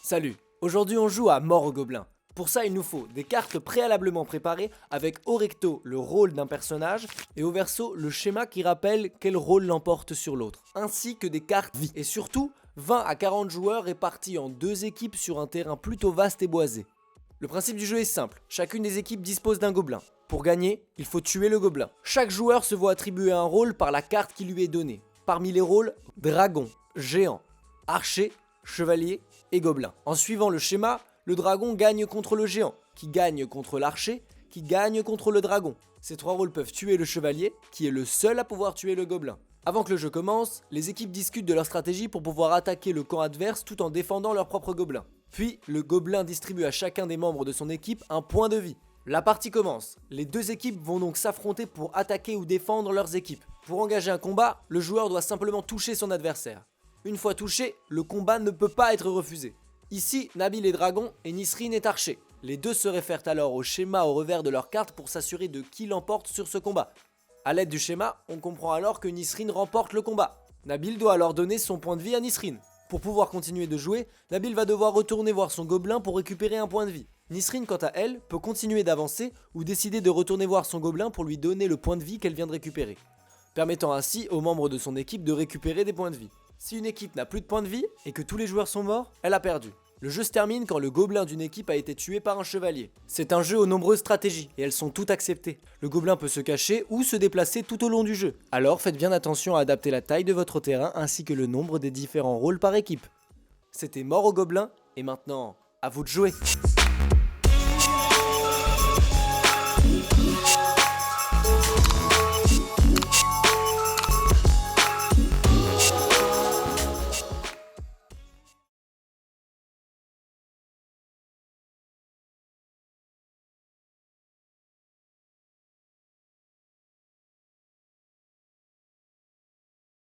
Salut, aujourd'hui on joue à Mort aux Gobelins. Pour ça il nous faut des cartes préalablement préparées avec au recto le rôle d'un personnage et au verso le schéma qui rappelle quel rôle l'emporte sur l'autre, ainsi que des cartes vie. Et surtout 20 à 40 joueurs répartis en deux équipes sur un terrain plutôt vaste et boisé. Le principe du jeu est simple, chacune des équipes dispose d'un gobelin. Pour gagner, il faut tuer le gobelin. Chaque joueur se voit attribuer un rôle par la carte qui lui est donnée. Parmi les rôles, dragon, géant, archer, chevalier et gobelin. En suivant le schéma, le dragon gagne contre le géant, qui gagne contre l'archer, qui gagne contre le dragon. Ces trois rôles peuvent tuer le chevalier, qui est le seul à pouvoir tuer le gobelin. Avant que le jeu commence, les équipes discutent de leur stratégie pour pouvoir attaquer le camp adverse tout en défendant leur propre gobelin. Puis, le gobelin distribue à chacun des membres de son équipe un point de vie. La partie commence. Les deux équipes vont donc s'affronter pour attaquer ou défendre leurs équipes. Pour engager un combat, le joueur doit simplement toucher son adversaire. Une fois touché, le combat ne peut pas être refusé. Ici, Nabil est dragon et Nisrine est archer. Les deux se réfèrent alors au schéma au revers de leur carte pour s'assurer de qui l'emporte sur ce combat. A l'aide du schéma, on comprend alors que Nisrine remporte le combat. Nabil doit alors donner son point de vie à Nisrine. Pour pouvoir continuer de jouer, Nabil va devoir retourner voir son gobelin pour récupérer un point de vie. Nisrine, quant à elle, peut continuer d'avancer ou décider de retourner voir son gobelin pour lui donner le point de vie qu'elle vient de récupérer, permettant ainsi aux membres de son équipe de récupérer des points de vie. Si une équipe n'a plus de points de vie et que tous les joueurs sont morts, elle a perdu. Le jeu se termine quand le gobelin d'une équipe a été tué par un chevalier. C'est un jeu aux nombreuses stratégies et elles sont toutes acceptées. Le gobelin peut se cacher ou se déplacer tout au long du jeu. Alors faites bien attention à adapter la taille de votre terrain ainsi que le nombre des différents rôles par équipe. C'était Mort aux Gobelins et maintenant, à vous de jouer.